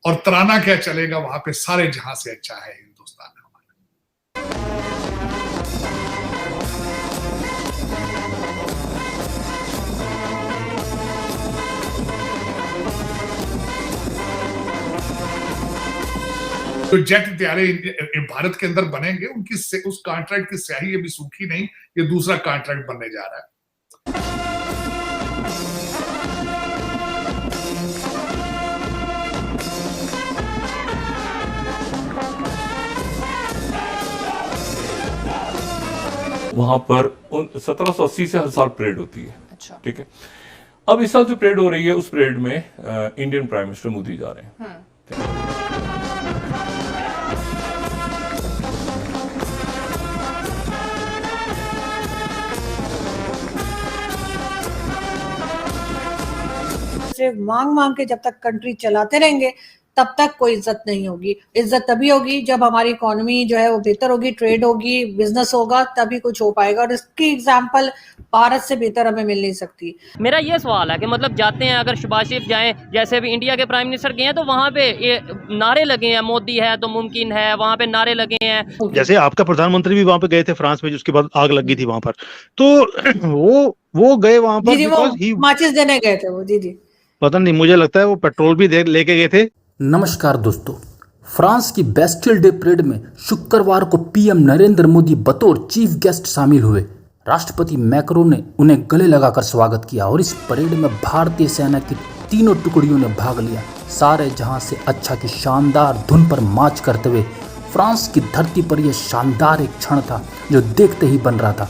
और तराना क्या चलेगा, वहां पे सारे जहां से अच्छा है हिंदुस्तान हमारा। तो जेट त्यारे भारत के अंदर बनेंगे, उनकी उस कॉन्ट्रैक्ट की स्याही अभी सूखी नहीं, ये दूसरा कॉन्ट्रैक्ट बनने जा रहा है। वहां पर 1780 से हर साल परेड होती है। अच्छा। ठीक है, अब इस साल जो परेड हो रही है उस परेड में इंडियन प्राइम मिनिस्टर मोदी जा रहे हैं। सिर्फ मांग मांग के जब तक कंट्री चलाते रहेंगे तब तक कोई इज्जत नहीं होगी। इज्जत तभी होगी जब हमारी इकोनॉमी जो है वो बेहतर होगी, ट्रेड होगी, बिजनेस होगा, तभी कुछ हो पाएगा। और इसकी एग्जांपल भारत से बेहतर हमें मिल नहीं सकती। मेरा ये सवाल है कि मतलब जाते हैं, अगर शहबाज शरीफ जाएं, जैसे अभी इंडिया के प्राइम मिनिस्टर गए हैं, तो वहाँ पे ये नारे लगे हैं, मोदी है तो मुमकिन है, वहाँ पे नारे लगे हैं। जैसे आपका प्रधानमंत्री भी वहां पे गए थे फ्रांस में, जिसके बाद आग लगी थी वहां पर, तो वो गए वहां पर जी, वो माचिस देने गए थे वो। जी पता नहीं, मुझे लगता है वो पेट्रोल भी लेके गए थे। नमस्कार दोस्तों, फ्रांस की बेस्टिल डे परेड में शुक्रवार को पीएम नरेंद्र मोदी बतौर चीफ गेस्ट शामिल हुए। राष्ट्रपति मैक्रोन ने उन्हें गले लगाकर स्वागत किया और इस परेड में भारतीय सेना की तीनों टुकड़ियों ने भाग लिया। सारे जहां से अच्छा की शानदार धुन पर मार्च करते हुए फ्रांस की धरती पर यह शानदार एक क्षण था जो देखते ही बन रहा था।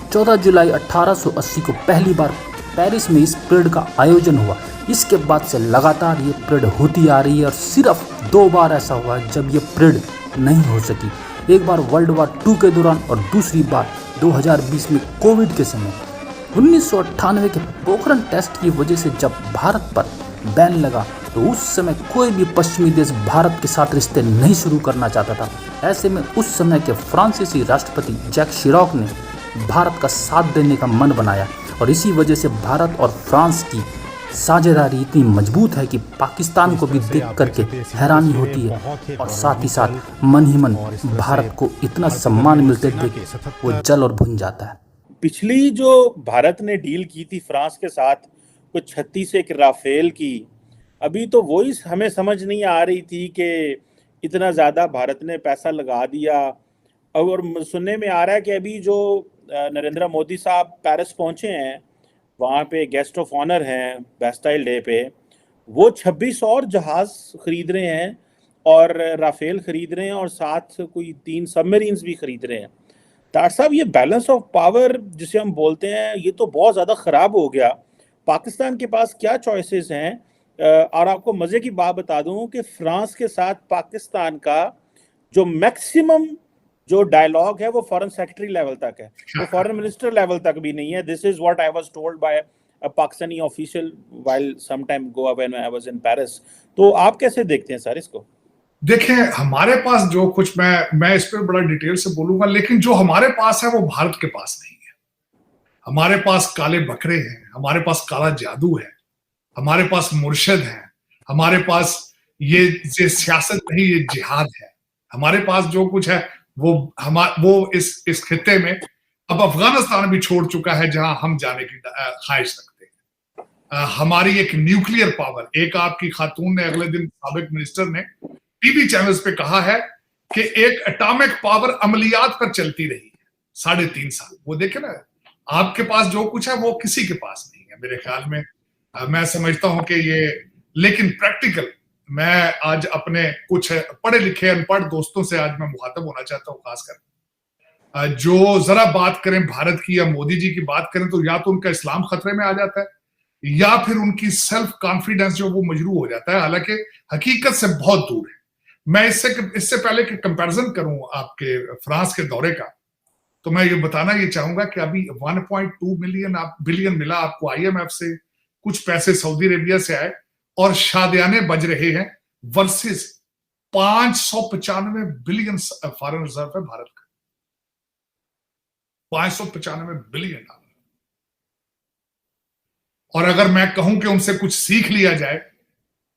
14 जुलाई 1880 को पहली बार पेरिस में इस परेड का आयोजन हुआ। इसके बाद से लगातार ये परेड होती आ रही है और सिर्फ 2 बार ऐसा हुआ है जब ये परेड नहीं हो सकी। एक बार वर्ल्ड वार 2 के दौरान और दूसरी बार 2020 में कोविड के समय। 1998 के पोखरण टेस्ट की वजह से जब भारत पर बैन लगा तो उस समय कोई भी पश्चिमी देश भारत के साथ रिश्ते नहीं शुरू करना चाहता था। ऐसे में उस समय के फ्रांसीसी राष्ट्रपति जैक शिराक ने भारत का साथ देने का मन बनाया और इसी वजह से भारत और फ्रांस की साझेदारी इतनी मजबूत है कि पाकिस्तान को भी देख करके हैरानी होती है और साथ ही साथ मन ही मन भारत को इतना सम्मान मिलते देख वो जल और भुन जाता है। पिछली जो भारत ने डील की थी फ्रांस के साथ, कुछ 36 एक राफेल की, अभी तो वही हमें समझ नहीं आ रही थी कि इतना ज़्यादा भारत ने पैसा लगा दिया। और सुनने में आ रहा है कि अभी जो नरेंद्र मोदी साहब पेरिस पहुंचे हैं, वहाँ पे गेस्ट ऑफ ऑनर हैं बेस्टाइल डे पे, वो 26 और जहाज़ खरीद रहे हैं और राफेल खरीद रहे हैं और साथ कोई 3 सबमरीन्स भी खरीद रहे हैं। तार साहब, ये बैलेंस ऑफ पावर जिसे हम बोलते हैं, ये तो बहुत ज़्यादा ख़राब हो गया। पाकिस्तान के पास क्या चॉइसेस हैं? और आपको मज़े की बात बता दूं कि फ्रांस के साथ पाकिस्तान का जो मैक्सिमम जो डायलॉग है वो फॉरेन सेक्रेटरी लेवल तक है, वो फॉरेन मिनिस्टर लेवल तक भी नहीं है। This is what I was told by a Pakistani official while some time ago when I was in Paris. तो आप कैसे देखते हैं सर इसको? देखें, हमारे पास जो कुछ, मैं इस पर बड़ा डिटेल से बोलूंगा, लेकिन जो हमारे पास है वो भारत के पास नहीं है। हमारे पास काले बकरे हैं, हमारे पास काला जादू है, हमारे पास मुर्शद है, हमारे पास ये सियासत नहीं, ये जिहाद है। हमारे पास जो कुछ है वो इस खित्ते में अब अफगानिस्तान भी छोड़ चुका है जहां हम जाने की ख्वाहिश रखते हैं। हमारी एक न्यूक्लियर पावर, एक आपकी खातून ने अगले दिन साबिक मिनिस्टर ने टीवी चैनल्स पे कहा है कि एक एटॉमिक पावर अमलियात पर चलती रही है 3.5 साल। वो देखे ना, आपके पास जो कुछ है वो किसी के पास नहीं है मेरे ख्याल में। मैं समझता हूं कि ये, लेकिन प्रैक्टिकल, मैं आज अपने कुछ पढ़े लिखे अनपढ़ दोस्तों से आज मैं मुखातब होना चाहता हूं, खासकर जो जरा बात करें भारत की या मोदी जी की बात करें तो या तो उनका इस्लाम खतरे में आ जाता है या फिर उनकी सेल्फ कॉन्फिडेंस जो वो मजरू हो जाता है, हालांकि हकीकत से बहुत दूर है। मैं इससे पहले कि कंपैरिजन करूं आपके फ्रांस के दौरे का, तो मैं ये बताना ये चाहूंगा कि अभी 1.2 बिलियन मिला आपको IMF से, कुछ पैसे सऊदी अरेबिया से आए और शादियाने बज रहे हैं, वर्सेस 595 बिलियन फॉरेन रिजर्व है भारत का। 595 बिलियन डॉलर। और अगर मैं कहूं कि उनसे कुछ सीख लिया जाए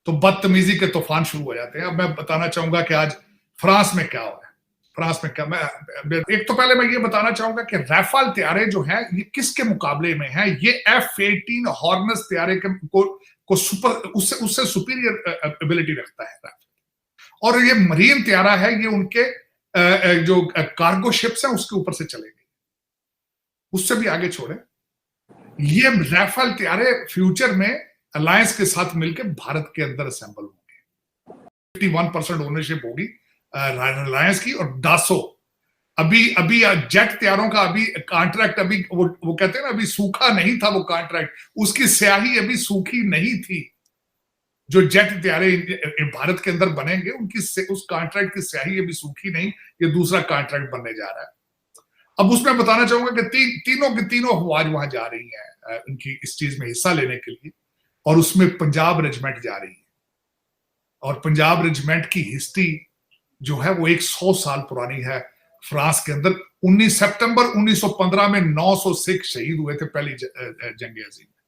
तो बदतमीजी के तूफान शुरू हो जाते हैं। अब मैं बताना चाहूंगा कि आज फ्रांस में क्या हो रहा है। फ्रांस में क्या, मैं एक तो पहले मैं ये बताना चाहूंगा कि राफेल तैयारे जो हैं ये किसके मुकाबले में हैं। ये F-18 हॉर्नेस तैयारे को सुपर उससे सुपीरियर एबिलिटी रखता है राफेल। और ये मरीन तैयारा है, ये उनके जो कार्गो शिप्स हैं उसके ऊपर से चलेगी, उससे भी आगे छोड़े। ये राफेल तैयारे फ्यूचर में अलायंस के साथ मिलकर भारत के अंदर असेंबल होंगे। 51% ओनरशिप होगी रिलायंस की। और डासो अभी जेट तैयारों का अभी कॉन्ट्रैक्ट अभी वो कहते हैं ना, अभी सूखा नहीं था वो कॉन्ट्रैक्ट, उसकी स्याही अभी सूखी नहीं थी। जो जेट तैयारे भारत के अंदर बनेंगे उनकी उस कॉन्ट्रैक्ट की स्याही अभी सूखी नहीं, ये दूसरा कॉन्ट्रैक्ट बनने जा रहा है। अब उसमें बताना चाहूंगा कि तीनों की तीनों अफवाज वहां जा रही हैं उनकी इस चीज में हिस्सा लेने के लिए, और उसमें पंजाब रेजिमेंट जा रही है। और पंजाब रेजिमेंट की हिस्ट्री जो है वो 100 साल पुरानी है फ्रांस के अंदर। 19 सितंबर 1915 में 900 सिख शहीद हुए थे पहली जंग अजीम में।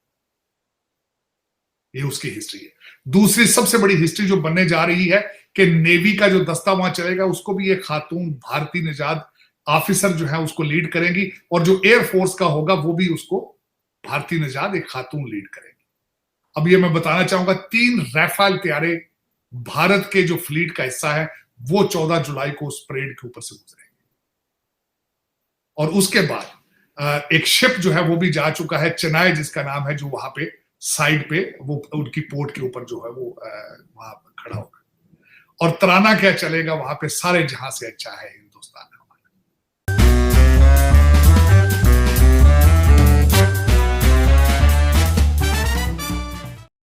ये उसकी हिस्ट्री है। दूसरी सबसे बड़ी हिस्ट्री जो बनने जा रही है कि नेवी का जो दस्ता वहां चलेगा उसको भी एक खातून भारतीय निजात ऑफिसर जो है उसको लीड करेंगी, और जो एयरफोर्स का होगा वो भी उसको भारतीय निजात एक खातून लीड करेंगी। अब ये मैं बताना चाहूंगा 3 राफेल तैयारे भारत के जो फ्लीट का हिस्सा है वो 14 जुलाई को उस परेड के ऊपर से गुजरेंगे। और उसके बाद एक शिप जो है वो भी जा चुका है, चेन्नई जिसका नाम है, जो वहां पे साइड पे वो उनकी पोर्ट के ऊपर जो है वो वहां खड़ा होगा। और तराना क्या चलेगा वहां पे, सारे जहां से अच्छा है